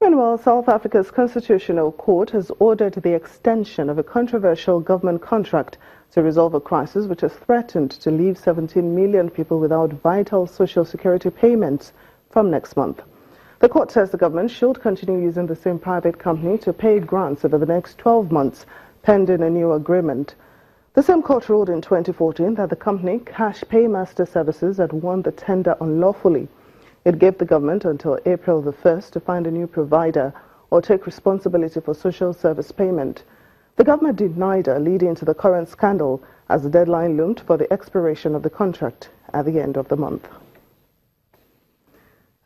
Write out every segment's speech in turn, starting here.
Meanwhile, South Africa's Constitutional Court has ordered the extension of a controversial government contract to resolve a crisis which has threatened to leave 17 million people without vital social security payments from next month. The court says the government should continue using the same private company to pay grants over the next 12 months, pending a new agreement. The same court ruled in 2014 that the company, Cash Paymaster Services, had won the tender unlawfully. It gave the government until April the 1st to find a new provider or take responsibility for social service payment. The government denied her, leading to the current scandal as the deadline loomed for the expiration of the contract at the end of the month.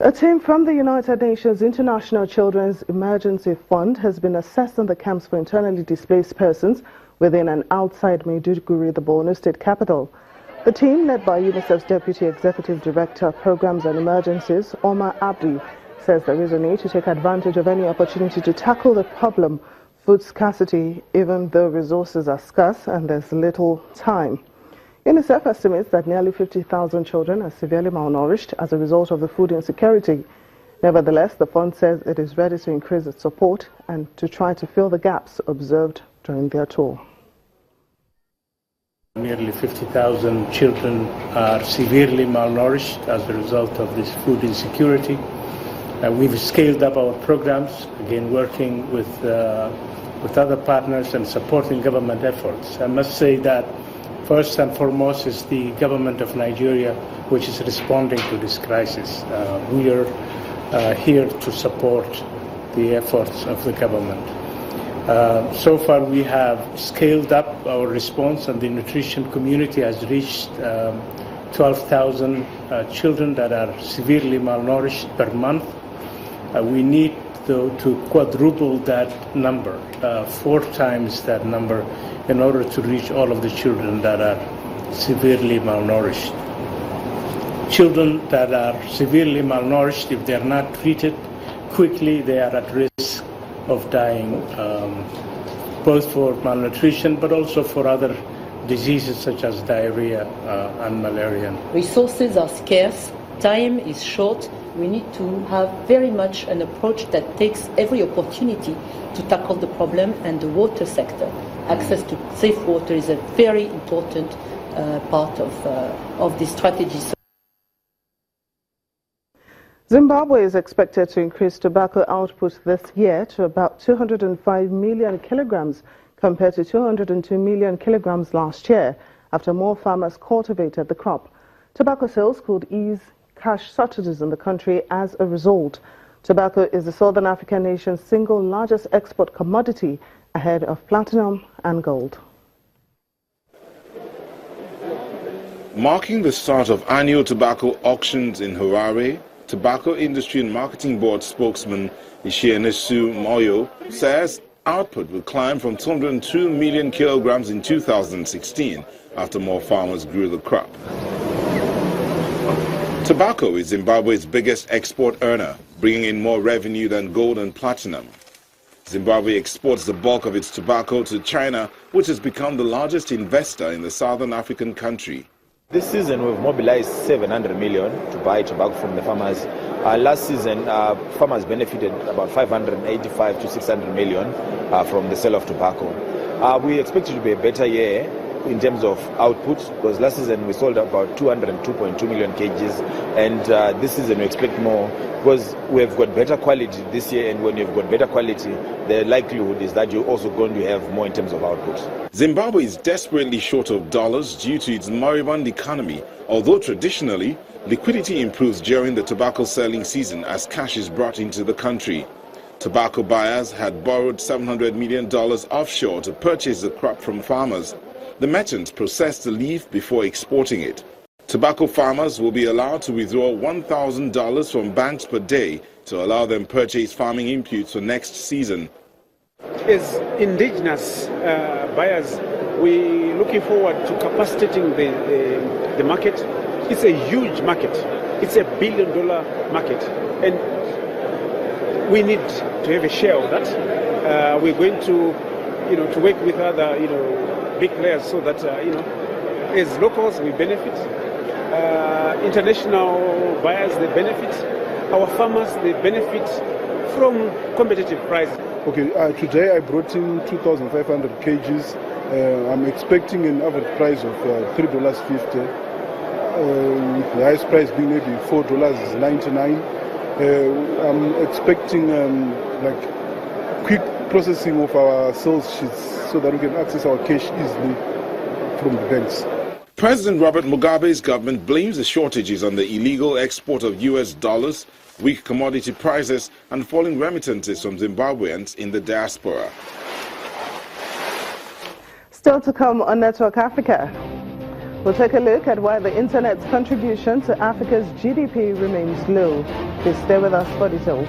A team from the United Nations International Children's Emergency Fund has been assessing the camps for internally displaced persons within and outside Maiduguri, the Borno state capital. The team, led by UNICEF's Deputy Executive Director of Programs and Emergencies, Omar Abdi, says there is a need to take advantage of any opportunity to tackle the problem, food scarcity, even though resources are scarce and there's little time. UNICEF estimates that nearly 50,000 children are severely malnourished as a result of the food insecurity. Nevertheless, the fund says it is ready to increase its support and to try to fill the gaps observed during their tour. Nearly 50,000 children are severely malnourished as a result of this food insecurity. We've scaled up our programs, again working with other partners and supporting government efforts. I must say that first and foremost is the government of Nigeria, which is responding to this crisis. We are here to support the efforts of the government. So far we have scaled up our response, and the nutrition community has reached 12,000 children that are severely malnourished per month. We need, though, to quadruple that number, 4 times that number, in order to reach all of the children that are severely malnourished. Children that are severely malnourished, if they are not treated quickly, they are at risk of dying, both for malnutrition but also for other diseases such as diarrhea and malaria. Resources are scarce, time is short. We need to have very much an approach that takes every opportunity to tackle the problem, and the water sector. Access to safe water is a very important part of this strategy. Zimbabwe is expected to increase tobacco output this year to about 205 million kilograms compared to 202 million kilograms last year, after more farmers cultivated the crop. Tobacco sales could ease cash shortages in the country as a result. Tobacco is the Southern African nation's single largest export commodity, ahead of platinum and gold. Marking the start of annual tobacco auctions in Harare, Tobacco Industry and Marketing Board spokesman Ishienesu Moyo says output will climb from 202 million kilograms in 2016 after more farmers grew the crop. Tobacco is Zimbabwe's biggest export earner, bringing in more revenue than gold and platinum. Zimbabwe exports the bulk of its tobacco to China, which has become the largest investor in the southern African country. This season we've mobilized 700 million to buy tobacco from the farmers. Last season farmers benefited about 585 to 600 million from the sale of tobacco. We expect it to be a better year in terms of output, because last season we sold about 202.2 million kgs, and this season we expect more because we have got better quality this year, and when you've got better quality, the likelihood is that you're also going to have more in terms of output. Zimbabwe is desperately short of dollars due to its moribund economy, although traditionally liquidity improves during the tobacco selling season as cash is brought into the country. Tobacco buyers had borrowed $700 million offshore to purchase the crop from farmers. The merchants process the leaf before exporting it. Tobacco farmers will be allowed to withdraw $1,000 from banks per day to allow them purchase farming inputs for next season. As indigenous buyers, we're looking forward to capacitating the market. It's a huge market. It's a $1 billion market, and we need to have a share of that. We're going to work with other, big players so that, as locals we benefit, international buyers they benefit, our farmers they benefit, from competitive prices. Okay, today I brought in 2,500 kgs. I'm expecting an average price of $3.50. The highest price being maybe $4.99. I'm expecting like quick processing of our sales sheets so that we can access our cash easily from the banks. President Robert Mugabe's government blames the shortages on the illegal export of US dollars, weak commodity prices and falling remittances from Zimbabweans in the diaspora. Still to come on Network Africa. We'll take a look at why the internet's contribution to Africa's GDP remains low. Please stay with us for details.